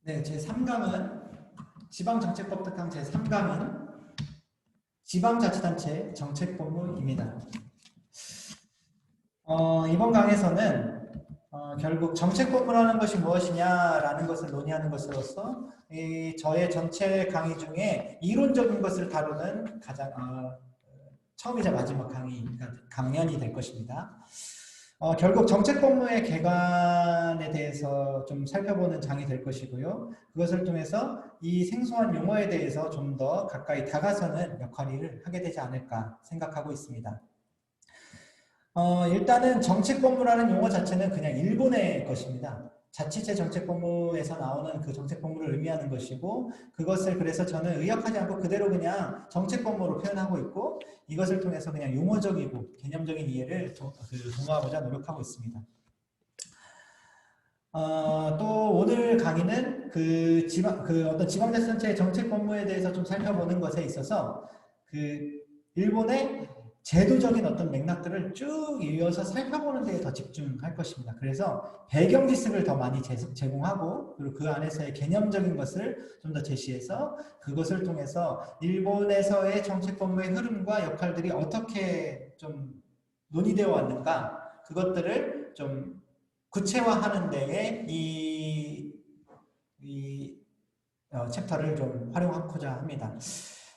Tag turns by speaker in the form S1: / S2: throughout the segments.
S1: 네, 제3강은 지방정책법 특강 제3강은 지방자치단체 정책본무입니다. 이번 강에서는 결국 정책본무라는 것이 무엇이냐라는 것을 논의하는 것으로서 저의 전체 강의 중에 이론적인 것을 다루는 가장 처음이자 마지막 강연이 될 것입니다. 결국 정책본무의 개관에 대해서 좀 살펴보는 장이 될 것이고요. 그것을 통해서 이 생소한 용어에 대해서 좀 더 가까이 다가서는 역할을 하게 되지 않을까 생각하고 있습니다. 일단은 정책본무라는 용어 자체는 그냥 일본의 것입니다. 자치제 정책본무에서 나오는 그 정책본무를 의미하는 것이고, 그것을 그래서 저는 의역하지 않고 그대로 그냥 정책본무로 표현하고 있고, 이것을 통해서 그냥 용어적이고 개념적인 이해를 도모하고자 노력하고 있습니다. 또 오늘 강의는 어떤 지방자치단체의 정책본무에 대해서 좀 살펴보는 것에 있어서 일본의 제도적인 어떤 맥락들을 쭉 이어서 살펴보는 데에 더 집중할 것입니다. 그래서 배경 지식을 더 많이 제공하고, 그리고 그 안에서의 개념적인 것을 좀 더 제시해서 그것을 통해서 일본에서의 정책본무의 흐름과 역할들이 어떻게 좀 논의되어 왔는가, 그것들을 좀 구체화하는 데에 이 챕터를 좀 활용하고자 합니다.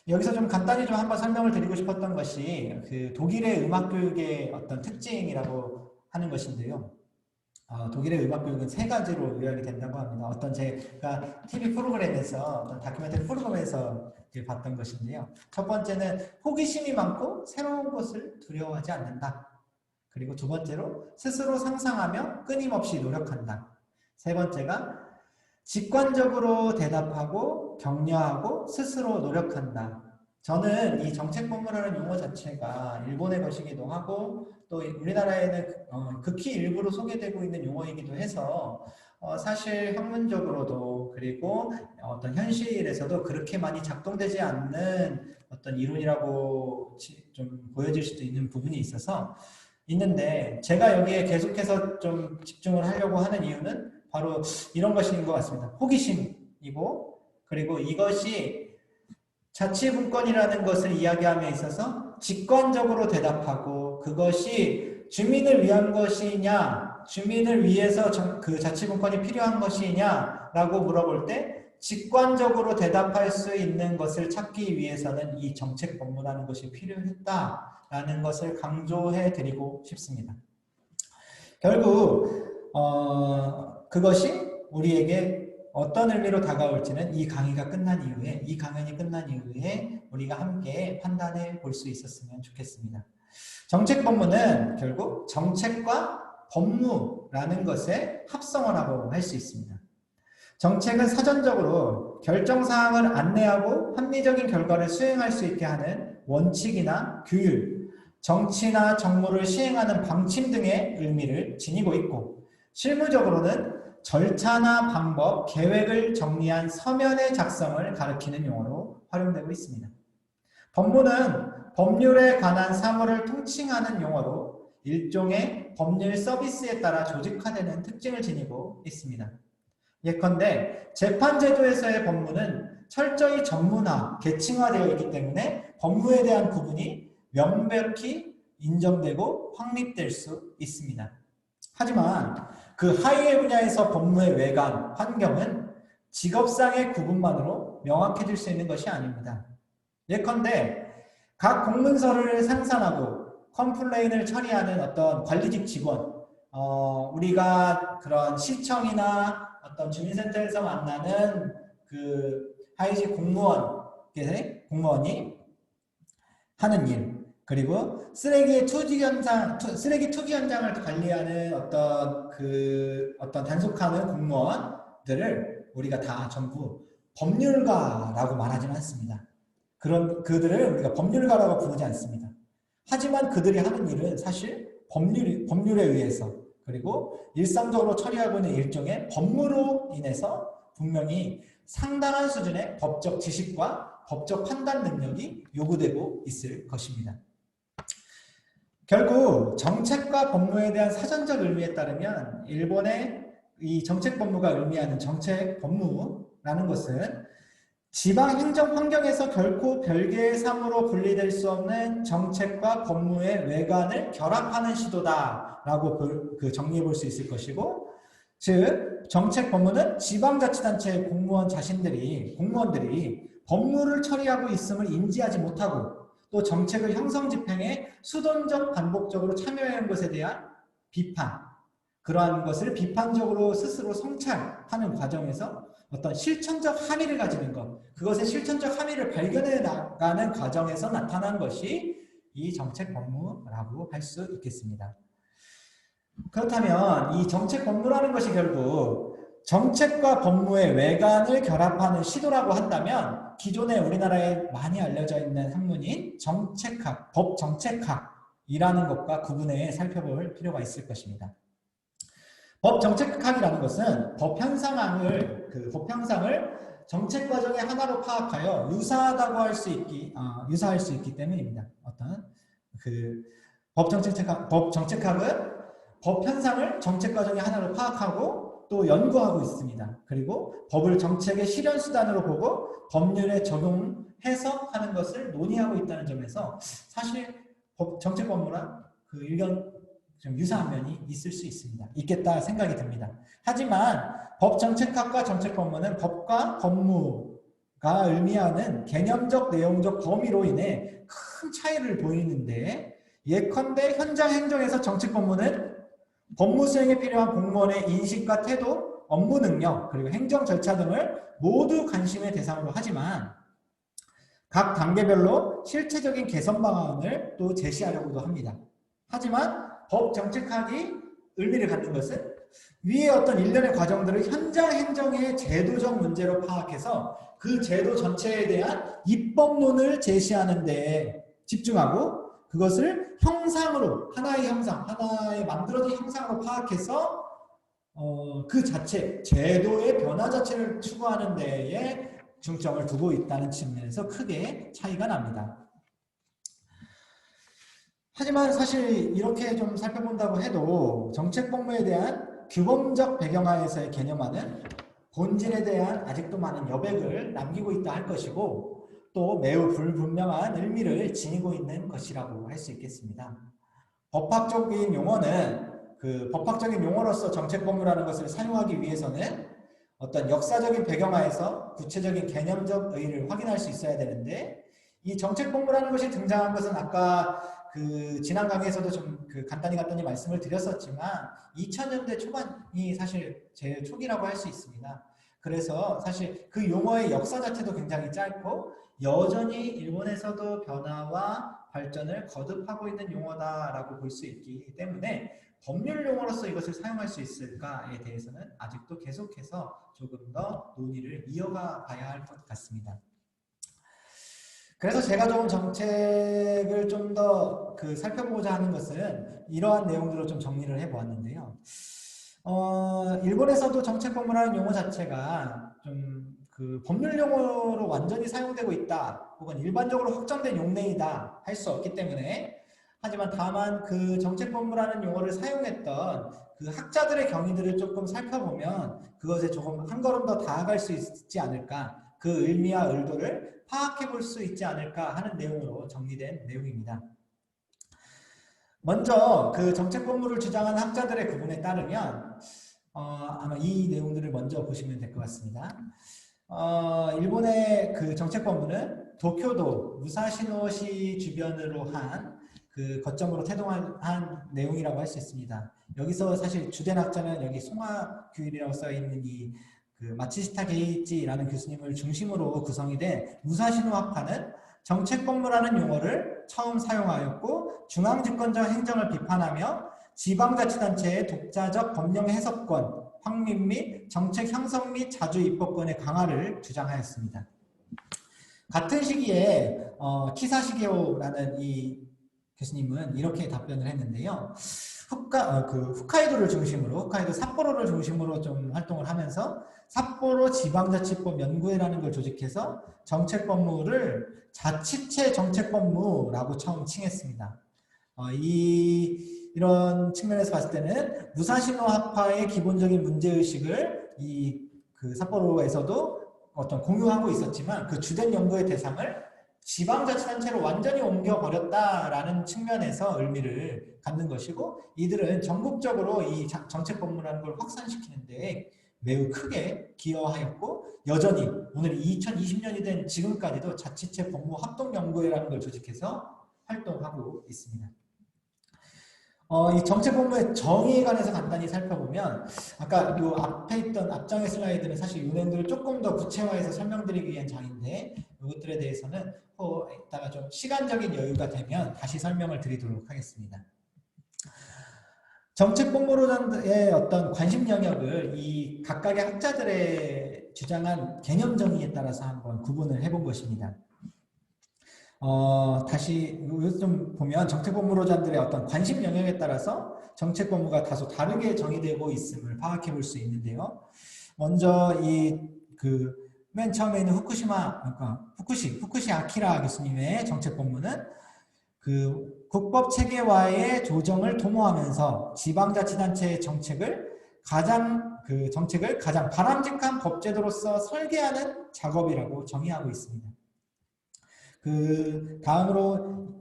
S1: 여기서 좀 간단히 좀 한번 설명을 드리고 싶었던 것이 독일의 음악 교육의 어떤 특징이라고 하는 것인데요. 독일의 음악 교육은 세 가지로 요약이 된다고 합니다. 어떤 제가 TV 프로그램에서, 어떤 다큐멘터리 프로그램에서 봤던 것인데요. 첫 번째는 호기심이 많고 새로운 것을 두려워하지 않는다. 그리고 두 번째로 스스로 상상하며 끊임없이 노력한다. 세 번째가 직관적으로 대답하고 격려하고 스스로 노력한다. 저는 이 정책본무라는 용어 자체가 일본의 것이기도 하고 또 우리나라에는 극히 일부로 소개되고 있는 용어이기도 해서 사실 학문적으로도 그리고 어떤 현실에서도 그렇게 많이 작동되지 않는 어떤 이론이라고 좀 보여질 수도 있는 부분이 있는데 제가 여기에 계속해서 좀 집중을 하려고 하는 이유는 바로 이런 것인 것 같습니다. 호기심이고, 그리고 이것이 자치분권이라는 것을 이야기함에 있어서 직관적으로 대답하고, 그것이 주민을 위한 것이냐, 주민을 위해서 그 자치분권이 필요한 것이냐라고 물어볼 때 직관적으로 대답할 수 있는 것을 찾기 위해서는 이 정책본무라는 것이 필요했다라는 것을 강조해 드리고 싶습니다. 결국 그것이 우리에게 어떤 의미로 다가올지는 이 강의가 끝난 이후에, 이 강연이 끝난 이후에 우리가 함께 판단해 볼 수 있었으면 좋겠습니다. 정책본무는 결국 정책과 법무라는 것의 합성어라고 할 수 있습니다. 정책은 사전적으로 결정사항을 안내하고 합리적인 결과를 수행할 수 있게 하는 원칙이나 규율, 정치나 정무를 시행하는 방침 등의 의미를 지니고 있고, 실무적으로는 절차나 방법, 계획을 정리한 서면의 작성을 가리키는 용어로 활용되고 있습니다. 법무는 법률에 관한 사무를 통칭하는 용어로 일종의 법률 서비스에 따라 조직화되는 특징을 지니고 있습니다. 예컨대 재판제도에서의 법무는 철저히 전문화, 계층화되어 있기 때문에 법무에 대한 부분이 명백히 인정되고 확립될 수 있습니다. 하지만 그 하위의 분야에서 법무의 외관, 환경은 직업상의 구분만으로 명확해질 수 있는 것이 아닙니다. 예컨대 각 공문서를 생산하고 컴플레인을 처리하는 어떤 관리직 직원, 우리가 그런 시청이나 어떤 주민센터에서 만나는 그 하위직 공무원이 하는 일, 그리고 쓰레기 투기 현장을 관리하는 어떤 단속하는 공무원들을 우리가 다 전부 법률가라고 말하지는 않습니다. 그들을 우리가 법률가라고 부르지 않습니다. 하지만 그들이 하는 일은 사실 법률에 의해서, 그리고 일상적으로 처리하고 있는 일종의 법무로 인해서 분명히 상당한 수준의 법적 지식과 법적 판단 능력이 요구되고 있을 것입니다. 결국 정책과 법무에 대한 사전적 의미에 따르면 일본의 이 정책 법무가 의미하는 정책 법무라는 것은 지방 행정 환경에서 결코 별개의 사무로 분리될 수 없는 정책과 법무의 외관을 결합하는 시도다라고 정리해 볼 수 있을 것이고, 즉 정책 법무는 지방자치단체의 공무원들이 법무를 처리하고 있음을 인지하지 못하고 또 정책의 형성 집행에 수동적 반복적으로 참여하는 것에 대한 비판, 그러한 것을 비판적으로 스스로 성찰하는 과정에서 어떤 실천적 함의를 가지는 것, 그것의 실천적 함의를 발견해 나가는 과정에서 나타난 것이 이 정책 법무라고 할 수 있겠습니다. 그렇다면 이 정책 법무라는 것이 결국 정책과 법무의 외관을 결합하는 시도라고 한다면 기존에 우리나라에 많이 알려져 있는 학문인 정책학, 법정책학이라는 것과 구분해 살펴볼 필요가 있을 것입니다. 법정책학이라는 것은 법 형상을 정책 과정의 하나로 파악하여 유사하다고 할 수 유사할 수 있기 때문입니다. 법정책학은 법 현상을 정책 과정의 하나로 파악하고 또 연구하고 있습니다. 그리고 법을 정책의 실현 수단으로 보고 법률에 적용 해석하는 것을 논의하고 있다는 점에서 사실 정책 법무랑 좀 유사한 면이 있을 수 있겠다 생각이 듭니다. 하지만 법정책학과 정책법무는 법과 법무가 의미하는 개념적, 내용적 범위로 인해 큰 차이를 보이는데, 예컨대 현장 행정에서 정책법무는 법무 수행에 필요한 공무원의 인식과 태도, 업무 능력, 그리고 행정 절차 등을 모두 관심의 대상으로 하지만 각 단계별로 실체적인 개선 방안을 또 제시하려고도 합니다. 하지만 법정책학이 의미를 갖는 것은 위의 어떤 일련의 과정들을 현장 행정의 제도적 문제로 파악해서 그 제도 전체에 대한 입법론을 제시하는 데 집중하고 그것을 형상으로, 하나의 만들어진 형상으로 파악해서 그 자체, 제도의 변화 자체를 추구하는 데에 중점을 두고 있다는 측면에서 크게 차이가 납니다. 하지만 사실 이렇게 좀 살펴본다고 해도 정책 법무에 대한 규범적 배경하에서의 개념화는 본질에 대한 아직도 많은 여백을 남기고 있다 할 것이고 또 매우 불분명한 의미를 지니고 있는 것이라고 할 수 있겠습니다. 법학적인 용어로서 정책 법무라는 것을 사용하기 위해서는 어떤 역사적인 배경하에서 구체적인 개념적 의의를 확인할 수 있어야 되는데, 이 정책 법무라는 것이 등장한 것은 아까 지난 강의에서도 좀 간단히 말씀을 드렸었지만 2000년대 초반이 사실 제일 초기라고 할 수 있습니다. 그래서 사실 그 용어의 역사 자체도 굉장히 짧고 여전히 일본에서도 변화와 발전을 거듭하고 있는 용어다라고 볼 수 있기 때문에 법률 용어로서 이것을 사용할 수 있을까에 대해서는 아직도 계속해서 조금 더 논의를 이어가 봐야 할 것 같습니다. 그래서 제가 좀 정책을 좀 더 살펴보고자 하는 것은 이러한 내용들로 좀 정리를 해보았는데요. 일본에서도 정책 법무라는 용어 자체가 좀 법률 용어로 완전히 사용되고 있다, 혹은 일반적으로 확정된 용례이다 할 수 없기 때문에, 하지만 다만 그 정책 법무라는 용어를 사용했던 그 학자들의 경위들을 조금 살펴보면 그것에 조금 한 걸음 더 다가갈 수 있지 않을까, 그 의미와 의도를 파악해 볼 수 있지 않을까 하는 내용으로 정리된 내용입니다. 먼저 그 정책 법무를 주장하는 학자들의 구분에 따르면 아마 이 내용들을 먼저 보시면 될 것 같습니다. 일본의 그 정책 법무는 도쿄도 무사시노시 주변으로 한 거점으로 태동한 내용이라고 할 수 있습니다. 여기서 사실 주된 학자는 여기 송하규일이라고 써 있는 이 마치시타 게이지라는 교수님을 중심으로 구성이 된 무사시노 학파는 정책 법무라는 용어를 처음 사용하였고 중앙집권적 행정을 비판하며 지방자치단체의 독자적 법령 해석권, 확립 및 정책 형성 및 자주 입법권의 강화를 주장하였습니다. 같은 시기에 키사시게오라는 이 교수님은 이렇게 답변을 했는데요. 홋카이도 삿포로를 중심으로 좀 활동을 하면서 삿포로 지방자치법 연구회라는 걸 조직해서 정책 법무를 자치체 정책 법무라고 처음 칭했습니다. 이런 측면에서 봤을 때는 무사시노학파의 기본적인 문제의식을 그 삿포로에서도 어떤 공유하고 있었지만 그 주된 연구의 대상을 지방자치단체로 완전히 옮겨버렸다라는 측면에서 의미를 갖는 것이고, 이들은 전국적으로 이 정책 법무라는 걸 확산시키는데 매우 크게 기여하였고, 여전히 오늘 2020년이 된 지금까지도 자치체 법무 합동연구회라는 걸 조직해서 활동하고 있습니다. 이 정책 법무의 정의에 관해서 간단히 살펴보면, 아까 요 앞에 있던 앞장의 슬라이드는 사실 이 내용들을 조금 더 구체화해서 설명드리기 위한 장인데, 이것들에 대해서는 이따가 좀 시간적인 여유가 되면 다시 설명을 드리도록 하겠습니다. 정책 법무로의 어떤 관심 영역을 이 각각의 학자들의 주장한 개념 정의에 따라서 한번 구분을 해본 것입니다. 다시 좀 보면 정책 법무로자들의 어떤 관심 영역에 따라서 정책 법무가 다소 다르게 정의되고 있음을 파악해 볼 수 있는데요. 먼저 맨 처음에 있는 후쿠시 아키라 교수님의 정책 법무는 그 국법 체계화의 조정을 도모하면서 지방자치단체의 정책을 가장 바람직한 법제도로서 설계하는 작업이라고 정의하고 있습니다. 그 다음으로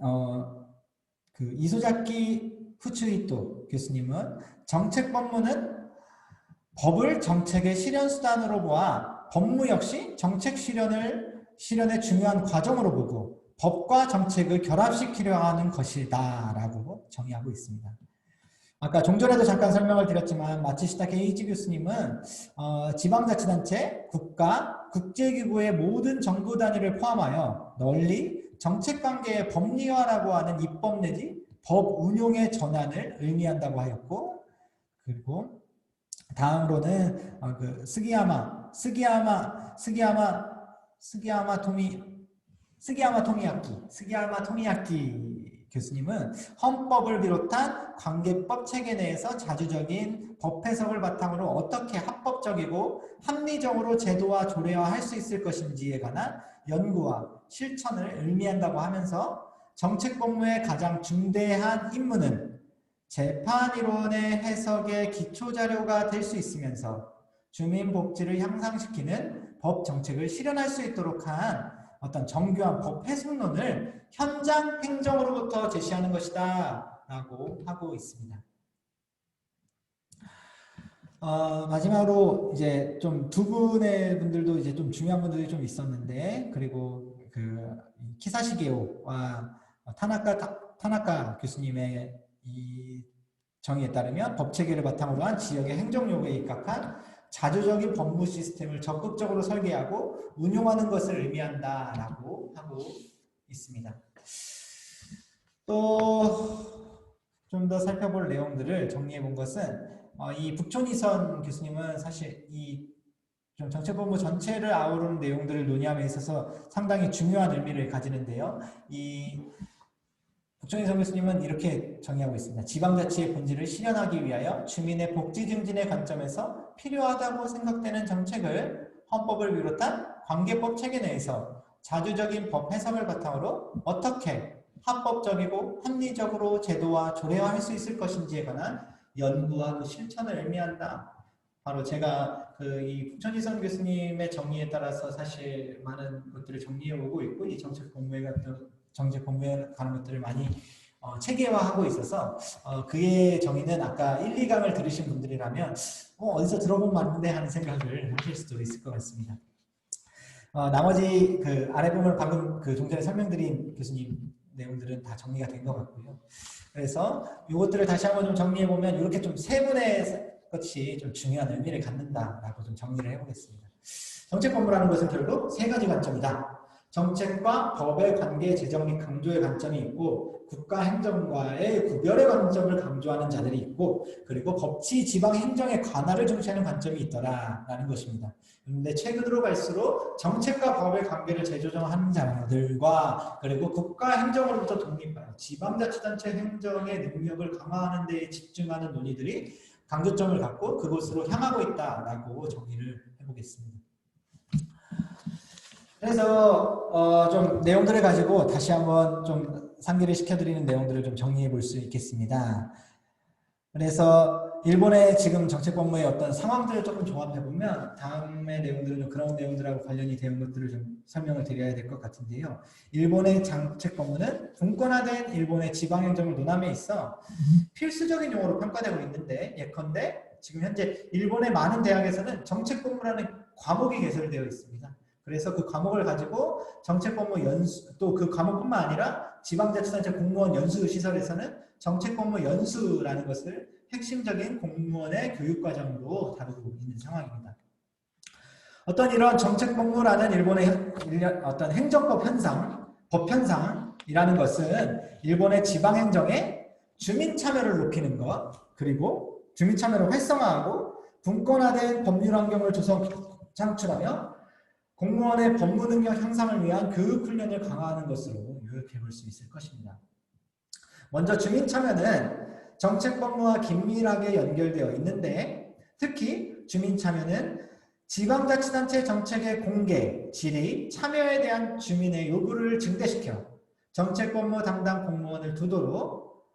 S1: 그 이소자키 후츠이토 교수님은 정책 법무는 법을 정책의 실현 수단으로 보아 법무 역시 정책 실현의 중요한 과정으로 보고 법과 정책을 결합시키려 하는 것이다 라고 정의하고 있습니다. 아까 종전에도 잠깐 설명을 드렸지만 마츠시타 게이지 교수님은 지방자치단체, 국가, 국제기구의 모든 정부 단위를 포함하여 널리 정책관계의 법리화라고 하는 입법 내지 법 운용의 전환을 의미한다고 하였고, 그리고 다음으로는 스기야마 토미야키 교수님은 헌법을 비롯한 관계법 체계 내에서 자주적인 법 해석을 바탕으로 어떻게 합법적이고 합리적으로 제도화 조례화할 수 있을 것인지에 관한 연구와 실천을 의미한다고 하면서 정책 법무의 가장 중대한 임무는 재판이론의 해석의 기초자료가 될 수 있으면서 주민복지를 향상시키는 법 정책을 실현할 수 있도록 한 어떤 정교한 법 해석론을 현장 행정으로부터 제시하는 것이다 라고 하고 있습니다. 마지막으로 이제 좀 두 분의 분들도 이제 좀 중요한 분들이 좀 있었는데, 그리고 그 키사시게오와 타나카 교수님의 이 정의에 따르면 법 체계를 바탕으로 한 지역의 행정 요구에 입각한 자주적인 법무 시스템을 적극적으로 설계하고 운용하는 것을 의미한다라고 하고 있습니다. 또 좀 더 살펴볼 내용들을 정리해 본 것은 이 북촌이선 교수님은 사실 이 좀 정책본부 전체를 아우르는 내용들을 논의함에 있어서 상당히 중요한 의미를 가지는데요. 이 북촌이선 교수님은 이렇게 정의하고 있습니다. 지방자치의 본질을 실현하기 위하여 주민의 복지 증진의 관점에서 필요하다고 생각되는 정책을 헌법을 비롯한 관계법 체계 내에서 자주적인 법 해석을 바탕으로 어떻게 합법적이고 합리적으로 제도화, 조례화할 수 있을 것인지에 관한 연구와 그 실천을 의미한다. 바로 제가 이 북촌이선 교수님의 정의에 따라서 사실 많은 것들을 정리해 오고 있고, 이 정책 법무에 가는 것들을 많이 체계화하고 있어서 그의 정의는 아까 1, 2강을 들으신 분들이라면 어디서 들어본 말인데 하는 생각을 하실 수도 있을 것 같습니다. 나머지 그 아래 부분을 방금 그 종전에 설명드린 교수님 내용들은 다 정리가 된 것 같고요. 그래서 이것들을 다시 한번 좀 정리해 보면 이렇게 좀 세 분의 것이 좀 중요한 의미를 갖는다라고 좀 정리를 해보겠습니다. 정책 법무라는 것은 결국 세 가지 관점이다. 정책과 법의 관계 재정 및 강조의 관점이 있고, 국가 행정과의 구별의 관점을 강조하는 자들이 있고, 그리고 법치 지방 행정의 관할을 중시하는 관점이 있더라라는 것입니다. 그런데 최근으로 갈수록 정책과 법의 관계를 재조정하는 자들과, 그리고 국가 행정으로부터 독립하여 지방자치단체 행정의 능력을 강화하는 데 집중하는 논의들이 강조점을 갖고 그곳으로 향하고 있다라고 정의를 해보겠습니다. 그래서 좀 내용들을 가지고 다시 한번 좀 상기를 시켜드리는 내용들을 좀 정리해 볼 수 있겠습니다. 그래서 일본의 지금 정책법무의 어떤 상황들을 조금 종합해보면 다음의 내용들은 좀 그런 내용들하고 관련이 되는 것들을 좀 설명을 드려야 될 것 같은데요. 일본의 정책법무는 분권화된 일본의 지방행정을 논함에 있어 필수적인 용어로 평가되고 있는데, 예컨대 지금 현재 일본의 많은 대학에서는 정책법무라는 과목이 개설되어 있습니다. 그래서 그 과목을 가지고 정책법무 연수, 또 그 과목뿐만 아니라 지방자치단체 공무원 연수시설에서는 정책법무 연수라는 것을 핵심적인 공무원의 교육과정으로 다루고 있는 상황입니다. 어떤 이런 정책법무라는 일본의 어떤 행정법 현상, 법 현상이라는 것은 일본의 지방행정에 주민 참여를 높이는 것, 그리고 주민 참여를 활성화하고 분권화된 법률 환경을 창출하며 공무원의 법무 능력 향상을 위한 교육 훈련을 강화하는 것으로 요약해 볼 수 있을 것입니다. 먼저 주민 참여는 정책법무와 긴밀하게 연결되어 있는데, 특히 주민 참여는 지방자치단체 정책의 공개, 질의, 참여에 대한 주민의 요구를 증대시켜 정책법무 담당 공무원을 두도록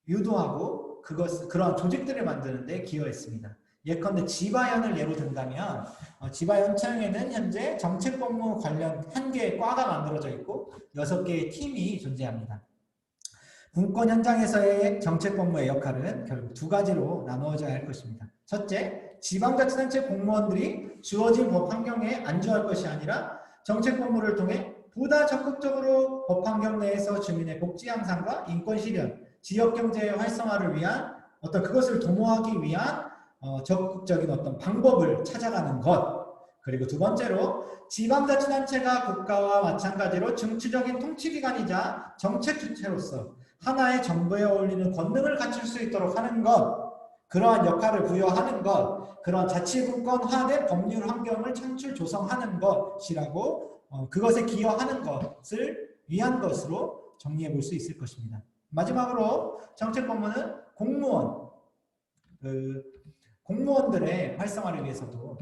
S1: 유도하고 그러한 조직들을 만드는 데 기여했습니다. 예컨대 지바현을 예로 든다면 지바현청에는 현재 정책법무 관련 1개의 과가 만들어져 있고 6개의 팀이 존재합니다. 분권 현장에서의 정책법무의 역할은 결국 2가지로 나누어져야 할 것입니다. 첫째, 지방자치단체 공무원들이 주어진 법 환경에 안주할 것이 아니라 정책법무를 통해 보다 적극적으로 법 환경 내에서 주민의 복지 향상과 인권 실현, 지역경제의 활성화를 위한 그것을 도모하기 위한 적극적인 어떤 방법을 찾아가는 것. 그리고 2번째로 지방자치단체가 국가와 마찬가지로 정치적인 통치기관이자 정책 주체로서 하나의 정부에 어울리는 권능을 갖출 수 있도록 하는 것, 그러한 역할을 부여하는 것, 그러한 자치분권화된 법률 환경을 창출 조성하는 것이라고 그것에 기여하는 것을 위한 것으로 정리해 볼 수 있을 것입니다. 마지막으로 정책법무는 공무원들의 활성화를 위해서도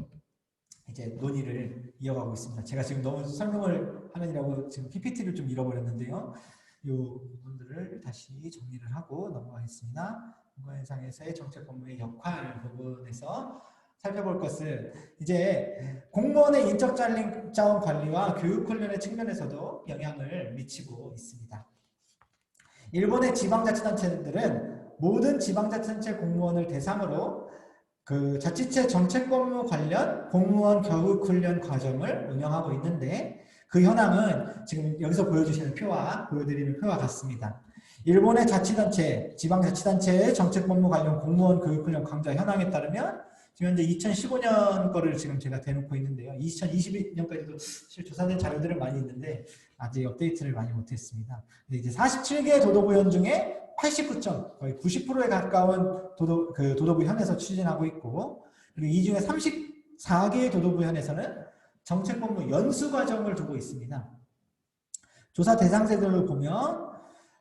S1: 이제 논의를 이어가고 있습니다. 제가 지금 너무 설명을 하느라고 지금 PPT를 좀 잃어버렸는데요. 이 부분들을 다시 정리를 하고 넘어가겠습니다. 공무원상에서의 정책법무의 역할 부분에서 살펴볼 것은 이제 공무원의 인적 자원 관리와 교육 훈련의 측면에서도 영향을 미치고 있습니다. 일본의 지방자치단체들은 모든 지방자치단체 공무원을 대상으로 자치체 정책법무 관련 공무원 교육훈련 과정을 운영하고 있는데, 그 현황은 지금 여기서 보여드리는 표와 같습니다. 일본의 자치단체, 지방자치단체의 정책법무 관련 공무원 교육훈련 강좌 현황에 따르면 지금 현재 2015년 거를 지금 제가 대놓고 있는데요. 2022년까지도 사실 조사된 자료들은 많이 있는데 아직 업데이트를 많이 못했습니다. 근데 이제 47개 도도부현 중에 89점, 거의 90%에 가까운 도도부현에서 추진하고 있고, 그리고 이 중에 34개의 도도부현에서는 정책법무 연수 과정을 두고 있습니다. 조사 대상자들을 보면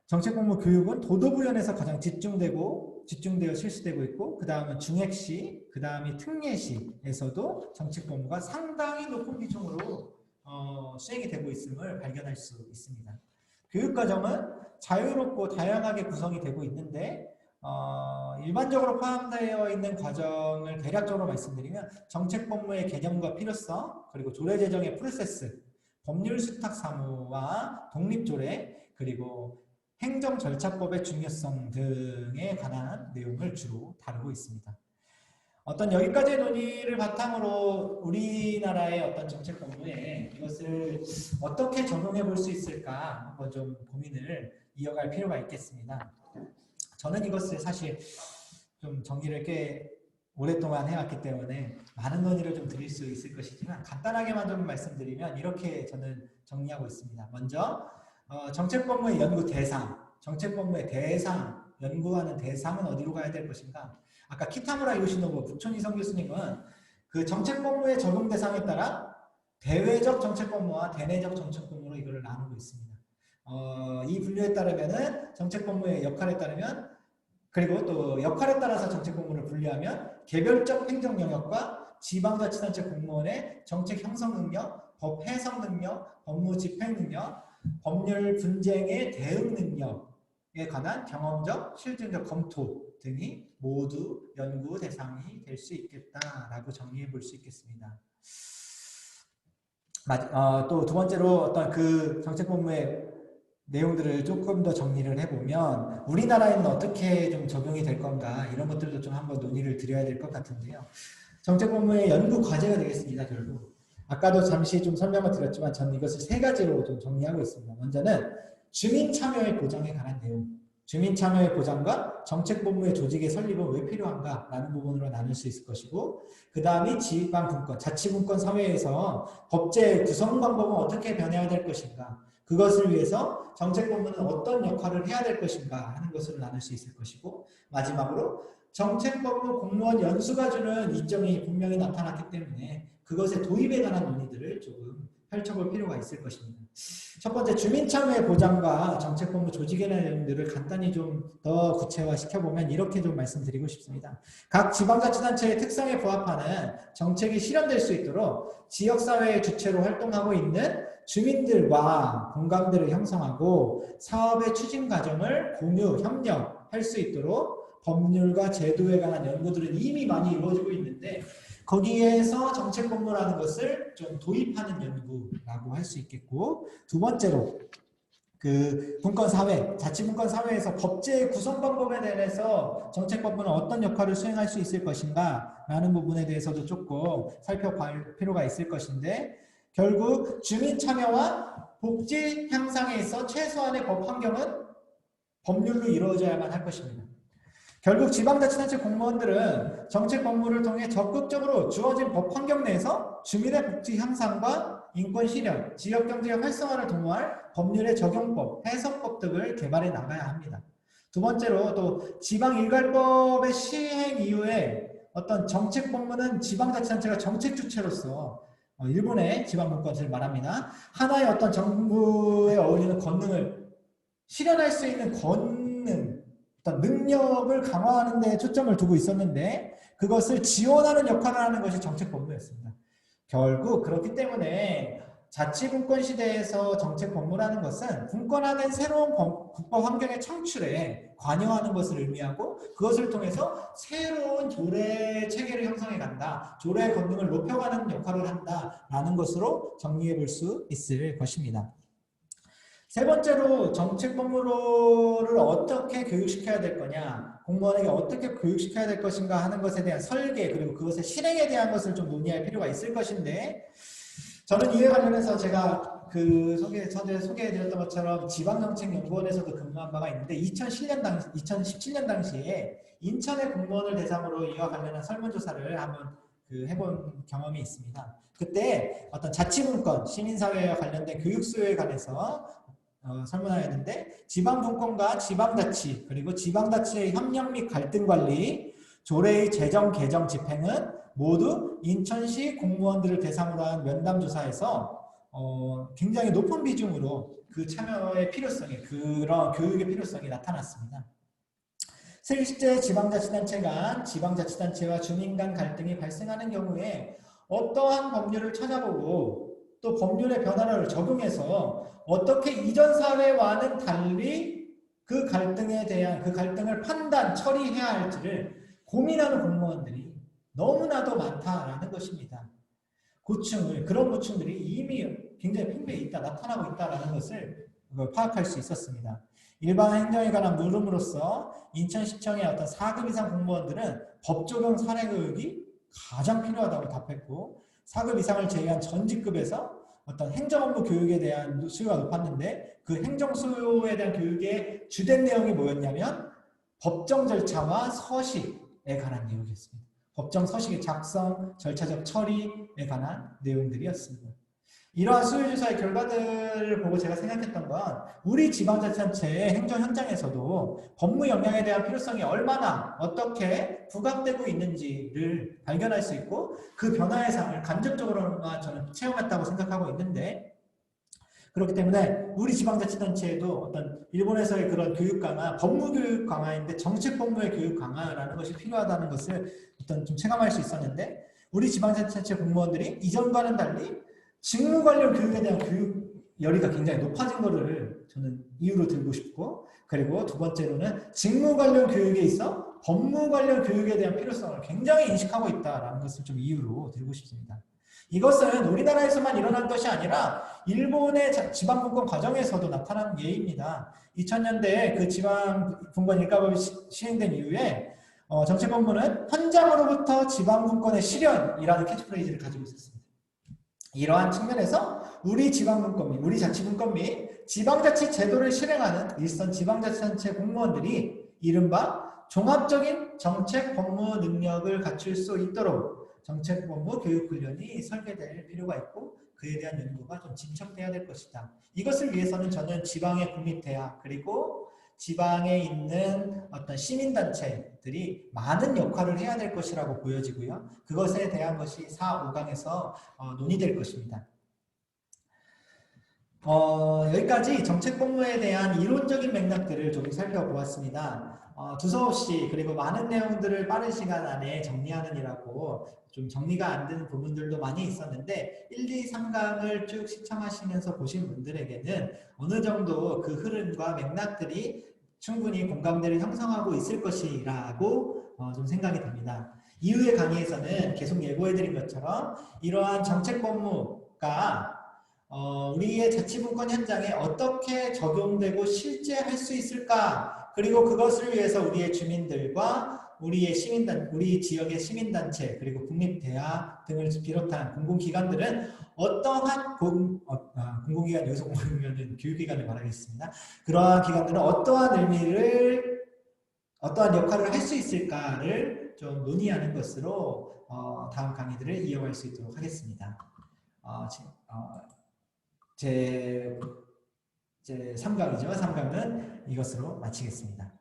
S1: 정책법무 교육은 도도부현에서 가장 집중되어 실시되고 있고, 그 다음은 중액시, 그 다음이 특례시에서도 정책법무가 상당히 높은 비중으로 수행이 되고 있음을 발견할 수 있습니다. 교육과정은 자유롭고 다양하게 구성이 되고 있는데, 일반적으로 포함되어 있는 과정을 대략적으로 말씀드리면 정책법무의 개념과 필요성, 그리고 조례제정의 프로세스, 법률 수탁 사무와 독립조례, 그리고 행정절차법의 중요성 등에 관한 내용을 주로 다루고 있습니다. 여기까지의 논의를 바탕으로 우리나라의 어떤 정책법무에 이것을 어떻게 적용해 볼 수 있을까 한번 좀 고민을 이어갈 필요가 있겠습니다. 저는 이것을 사실 좀 정리를 꽤 오랫동안 해왔기 때문에 많은 논의를 좀 드릴 수 있을 것이지만 간단하게만 좀 말씀드리면 이렇게 저는 정리하고 있습니다. 먼저 정책법무의 연구 대상, 정책법무의 대상, 연구하는 대상은 어디로 가야 될 것인가? 아까 키타무라 요시노부 부촌이성 교수님은 그 정책법무의 적용 대상에 따라 대외적 정책법무와 대내적 정책법무로 이거를 나누고 있습니다. 이 분류에 따르면은 정책법무의 역할에 따르면, 그리고 또 역할에 따라서 정책법무를 분류하면 개별적 행정 영역과 지방자치단체 공무원의 정책 형성 능력, 법 해석 능력, 법무 집행 능력, 법률 분쟁의 대응 능력에 관한 경험적, 실증적 검토 등이 모두 연구 대상이 될 수 있겠다라고 정리해 볼 수 있겠습니다. 또 두 번째로 어떤 그 정책본부의 내용들을 조금 더 정리를 해보면 우리나라에는 어떻게 좀 적용이 될 건가 이런 것들도 좀 한번 논의를 드려야 될 것 같은데요. 정책본부의 연구 과제가 되겠습니다. 결국 아까도 잠시 좀 설명을 드렸지만 저는 이것을 세 가지로 좀 정리하고 있습니다. 먼저는 주민 참여의 보장에 관한 내용, 주민 참여의 보장과 정책본부의 조직의 설립은 왜 필요한가 라는 부분으로 나눌 수 있을 것이고, 그 다음이 지방분권, 자치분권 사회에서 법제 구성 방법은 어떻게 변해야 될 것인가, 그것을 위해서 정책본부는 어떤 역할을 해야 될 것인가 하는 것으로 나눌 수 있을 것이고, 마지막으로 정책본부 공무원 연수가 주는 이점이 분명히 나타났기 때문에 그것의 도입에 관한 논의들을 조금 펼쳐볼 필요가 있을 것입니다. 첫 번째, 주민참여의 보장과 정책본부 조직의 내용들을 간단히 좀 더 구체화시켜보면 이렇게 좀 말씀드리고 싶습니다. 각 지방자치단체의 특성에 부합하는 정책이 실현될 수 있도록 지역사회의 주체로 활동하고 있는 주민들과 공감대를 형성하고 사업의 추진 과정을 공유, 협력할 수 있도록 법률과 제도에 관한 연구들은 이미 많이 이루어지고 있는데 거기에서 정책본부라는 것을 좀 도입하는 연구라고 할 수 있겠고, 두 번째로 그 분권사회, 자치분권사회에서 법제 구성 방법에 대해서 정책본부는 어떤 역할을 수행할 수 있을 것인가 라는 부분에 대해서도 조금 살펴볼 필요가 있을 것인데, 결국 주민 참여와 복지 향상에 있어 최소한의 법 환경은 법률로 이루어져야만 할 것입니다. 결국 지방자치단체 공무원들은 정책 업무를 통해 적극적으로 주어진 법 환경 내에서 주민의 복지 향상과 인권 실현, 지역경제의 활성화를 도모할 법률의 적용법, 해석법 등을 개발해 나가야 합니다. 두 번째로 또 지방일괄법의 시행 이후에 어떤 정책 법무는 지방자치단체가 정책 주체로서 일본의 지방분권을 말합니다. 하나의 어떤 정부에 어울리는 권능을 실현할 수 있는 권능, 어떤 능력을 강화하는 데 초점을 두고 있었는데 그것을 지원하는 역할을 하는 것이 정책본부였습니다. 결국 그렇기 때문에 자치분권 시대에서 정책본부라는 것은 분권화된 새로운 국법 환경의 창출에 관여하는 것을 의미하고 그것을 통해서 새로운 조례 체계를 형성해 간다, 조례의 권능을 높여가는 역할을 한다라는 것으로 정리해 볼 수 있을 것입니다. 세 번째로 정책본부를 어떻게 교육시켜야 될 거냐, 공무원에게 어떻게 교육시켜야 될 것인가 하는 것에 대한 설계, 그리고 그것의 실행에 대한 것을 좀 논의할 필요가 있을 것인데, 저는 이에 관련해서 제가 전에 소개해드렸던 것처럼 지방정책연구원에서도 근무한 바가 있는데 2017년 당시에 인천의 공무원을 대상으로 이와 관련한 설문조사를 한번 해본 경험이 있습니다. 그때 어떤 자치분권, 시민사회와 관련된 교육 수요에 관해서 설문하였는데 지방분권과 지방자치 그리고 지방자치의 협력 및 갈등관리, 조례의 제정 개정 집행은 모두 인천시 공무원들을 대상으로 한 면담조사에서 굉장히 높은 비중으로 그 참여의 필요성이, 그런 교육의 필요성이 나타났습니다. 실제 지방자치단체 간, 지방자치단체와 주민 간 갈등이 발생하는 경우에 어떠한 법률을 찾아보고 또 법률의 변화를 적용해서 어떻게 이전 사회와는 달리 그 갈등에 대한, 그 갈등을 판단, 처리해야 할지를 고민하는 공무원들이 너무나도 많다라는 것입니다. 그런 고충들이 이미 굉장히 팽배해 있다, 나타나고 있다라는 것을 파악할 수 있었습니다. 일반 행정에 관한 물음으로써 인천시청의 어떤 4급 이상 공무원들은 법 적용 사례 교육이 가장 필요하다고 답했고 4급 이상을 제외한 전 직급에서 어떤 행정업무 교육에 대한 수요가 높았는데 그 행정 수요에 대한 교육의 주된 내용이 뭐였냐면 법정 절차와 서식에 관한 내용이었습니다. 법정 서식의 작성, 절차적 처리에 관한 내용들이었습니다. 이러한 수요조사의 결과들을 보고 제가 생각했던 건 우리 지방자치단체의 행정 현장에서도 법무 역량에 대한 필요성이 얼마나 어떻게 부각되고 있는지를 발견할 수 있고 그 변화의 상을 간접적으로나 저는 체험했다고 생각하고 있는데, 그렇기 때문에 우리 지방자치단체에도 어떤 일본에서의 그런 교육 강화, 법무 교육 강화인데 정책 법무의 교육 강화라는 것이 필요하다는 것을 어떤 좀 체감할 수 있었는데, 우리 지방자치단체 공무원들이 이전과는 달리 직무 관련 교육에 대한 교육 열의가 굉장히 높아진 거를 저는 이유로 들고 싶고, 그리고 두 번째로는 직무 관련 교육에 있어 법무 관련 교육에 대한 필요성을 굉장히 인식하고 있다라는 것을 좀 이유로 들고 싶습니다. 이것은 우리나라에서만 일어난 것이 아니라 일본의 지방분권 과정에서도 나타난 예입니다. 2000년대에 그 지방분권 일가법이 시행된 이후에 정책본부는 현장으로부터 지방분권의 실현이라는 캐치프레이즈를 가지고 있었습니다. 이러한 측면에서 우리 지방분권 및 우리 자치분권 및 지방자치 제도를 실행하는 일선 지방자치단체 공무원들이 이른바 종합적인 정책 법무 능력을 갖출 수 있도록 정책 법무 교육훈련이 설계될 필요가 있고, 그에 대한 연구가 좀 진척돼야 될 것이다. 이것을 위해서는 저는 지방의 국립대학 그리고 지방에 있는 어떤 시민단체들이 많은 역할을 해야 될 것이라고 보여지고요. 그것에 대한 것이 4, 5강에서 논의될 것입니다. 여기까지 정책 법무에 대한 이론적인 맥락들을 좀 살펴보았습니다. 두서없이 그리고 많은 내용들을 빠른 시간 안에 정리하느니라고 좀 정리가 안 되는 부분들도 많이 있었는데 1, 2, 3강을 쭉 시청하시면서 보신 분들에게는 어느 정도 그 흐름과 맥락들이 충분히 공감대를 형성하고 있을 것이라고 좀 생각이 됩니다. 이후의 강의에서는 계속 예고해드린 것처럼 이러한 정책 법무가 우리의 자치분권 현장에 어떻게 적용되고 실제 할 수 있을까? 그리고 그것을 위해서 우리의 주민들과 우리 지역의 시민단체 그리고 국립대학 등을 비롯한 공공기관들은 어떠한 공공기관, 여기서 공공기관은 교육기관을 말하겠습니다. 그러한 기관들은 어떠한 역할을 할 수 있을까를 좀 논의하는 것으로 다음 강의들을 이어갈 수 있도록 하겠습니다. 제 3강이죠. 3강은 이것으로 마치겠습니다.